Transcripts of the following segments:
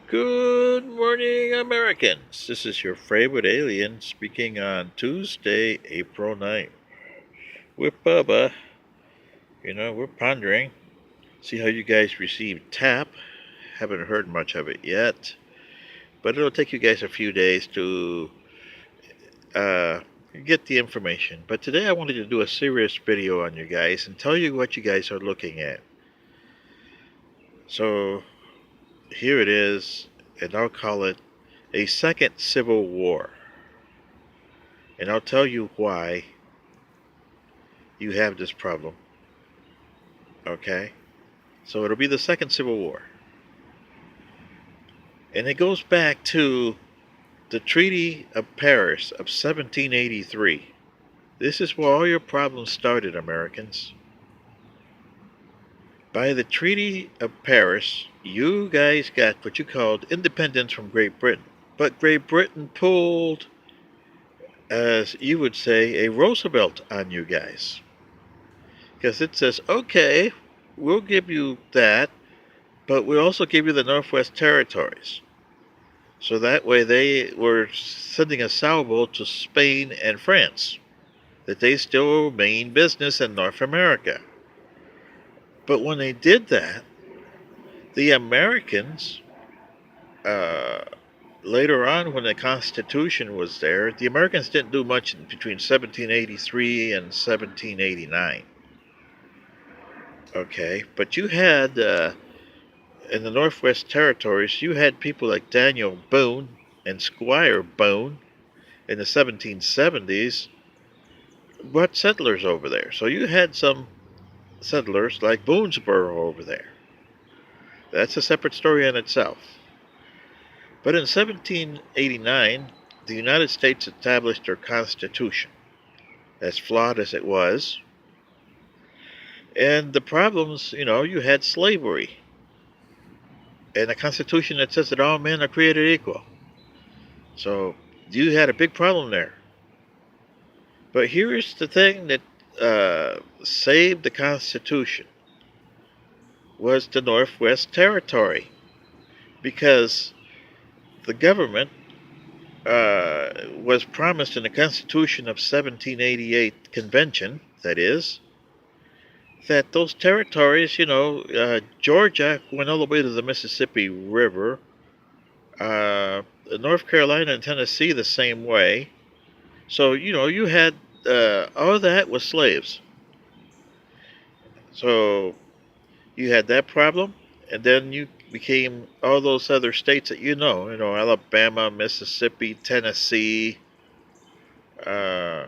Good morning, Americans. This is your favorite alien speaking on Tuesday, April 9th. With Bubba, we're pondering. See how you guys received TAP. Haven't heard much of it yet, but it'll take you guys a few days to uh, get the information. But today I wanted to do a serious video on you guys and tell you what you guys are looking at. So here it is, and I'll call it a second civil war. And I'll tell you why you have this problem. Okay? So it'll be the Second Civil War. And it goes back to the Treaty of Paris of 1783. This is where all your problems started, Americans. By the Treaty of Paris, you guys got what you called independence from Great Britain. But Great Britain pulled, as you would say, a Roosevelt on you guys. Because it says, okay, we'll give you that, but we'll also give you the Northwest Territories. So that way they were sending a salvo to Spain and France, that they still mean business in North America. But when they did that, the Americans, later on when the Constitution was there, the Americans didn't do much between 1783 and 1789. Okay, but you had in the Northwest Territories, you had people like Daniel Boone and Squire Boone in the 1770s brought settlers over there. So you had some settlers like Boonesboro over there. That's a separate story in itself. But in 1789, the United States established their Constitution, as flawed as it was. And the problems, you had slavery. And a Constitution that says that all men are created equal. So you had a big problem there. But here's the thing that saved the Constitution was the Northwest Territory, because the government was promised in the Constitution of 1788 Convention, that is, that those territories, Georgia went all the way to the Mississippi River, North Carolina and Tennessee the same way. So, you had all that was slaves. So you had that problem, and then you became all those other states that Alabama, Mississippi, Tennessee, uh,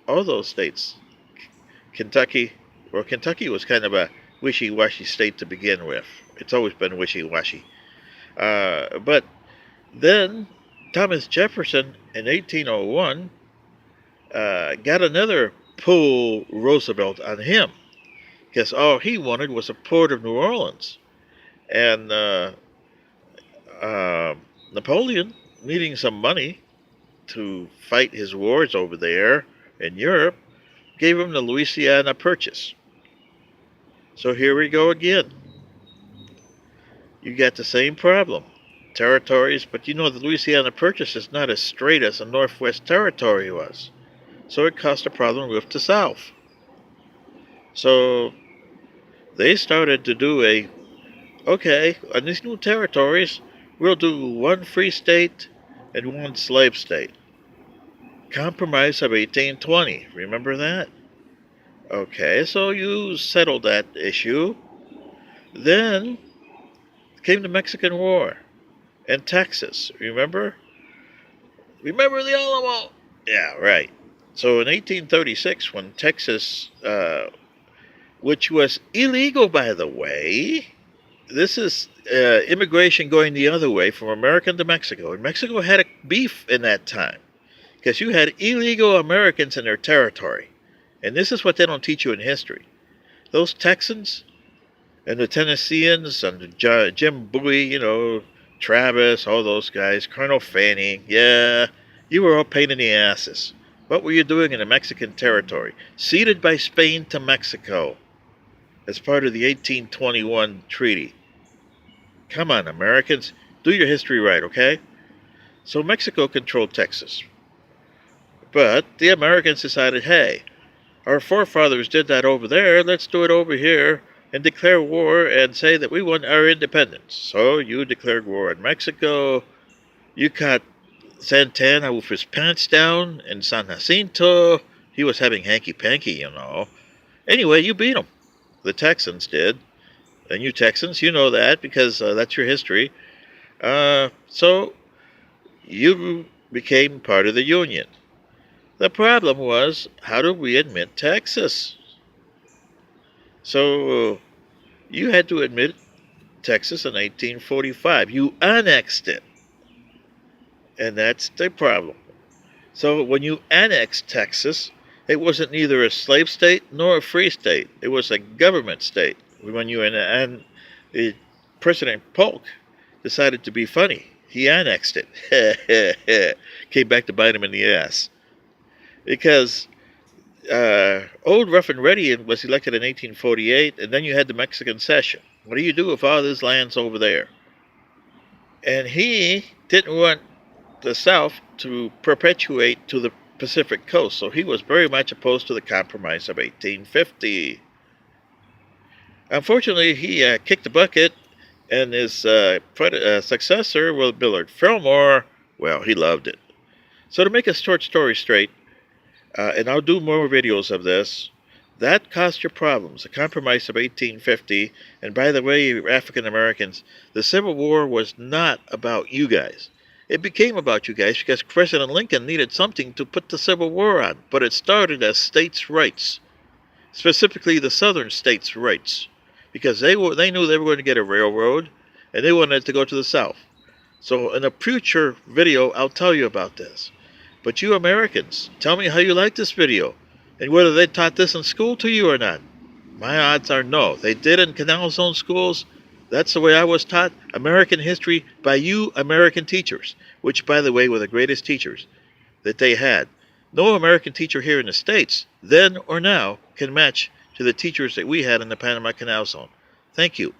all those states. Kentucky, well, Kentucky was kind of a wishy-washy state to begin with. It's always been wishy-washy. But then Thomas Jefferson in 1801 got another pull Roosevelt on him, because all he wanted was a port of New Orleans. And Napoleon, needing some money to fight his wars over there in Europe, gave him the Louisiana Purchase. So here we go again. You got the same problem. Territories, but the Louisiana Purchase is not as straight as the Northwest Territory was. So it caused a problem with the South. So they started to do okay, on these new territories, we'll do one free state and one slave state. Compromise of 1820, remember that? Okay, so you settled that issue. Then came the Mexican War and Texas, remember? Remember the Alamo? Yeah, right. So in 1836, when Texas, which was illegal, by the way, this is immigration going the other way from America to Mexico. And Mexico had a beef in that time, because you had illegal Americans in their territory. And this is what they don't teach you in history. Those Texans and the Tennesseans and the Jim Bowie, Travis, all those guys, Colonel Fanning, yeah, you were all pain in the asses. What were you doing in the Mexican territory? Ceded by Spain to Mexico as part of the 1821 treaty. Come on, Americans. Do your history right, okay? So Mexico controlled Texas. But the Americans decided, hey, our forefathers did that over there, let's do it over here and declare war and say that we want our independence. So you declared war on Mexico. You caught Santana with his pants down in San Jacinto. He was having hanky-panky, you know. Anyway, you beat him. The Texans did. And you Texans, you know that because that's your history. So you became part of the Union. The problem was, how do we admit Texas? So you had to admit Texas in 1845. You annexed it. And that's the problem. So when you annexed Texas, it wasn't neither a slave state nor a free state. It was a government state. When you and President Polk decided to be funny, he annexed it. Came back to bite him in the ass because old Rough and Ready was elected in 1848, and then you had the Mexican Cession. What do you do with all this lands over there? And he didn't want the South to perpetuate to the Pacific coast, so he was very much opposed to the Compromise of 1850. Unfortunately, he kicked the bucket, and his successor, Willard Fillmore, well, he loved it. So to make a short story straight, and I'll do more videos of this, that caused your problems. The Compromise of 1850, and by the way, African Americans, the Civil War was not about you guys. It became about you guys because President Lincoln needed something to put the Civil War on, but it started as states' rights, specifically the Southern states' rights, because they knew they were going to get a railroad, and they wanted it to go to the South. So in a future video, I'll tell you about this. But you Americans, tell me how you like this video, and whether they taught this in school to you or not. My odds are no. They did in Canal Zone schools. That's the way I was taught American history by you American teachers, which, by the way, were the greatest teachers that they had. No American teacher here in the States, then or now, can match to the teachers that we had in the Panama Canal Zone. Thank you.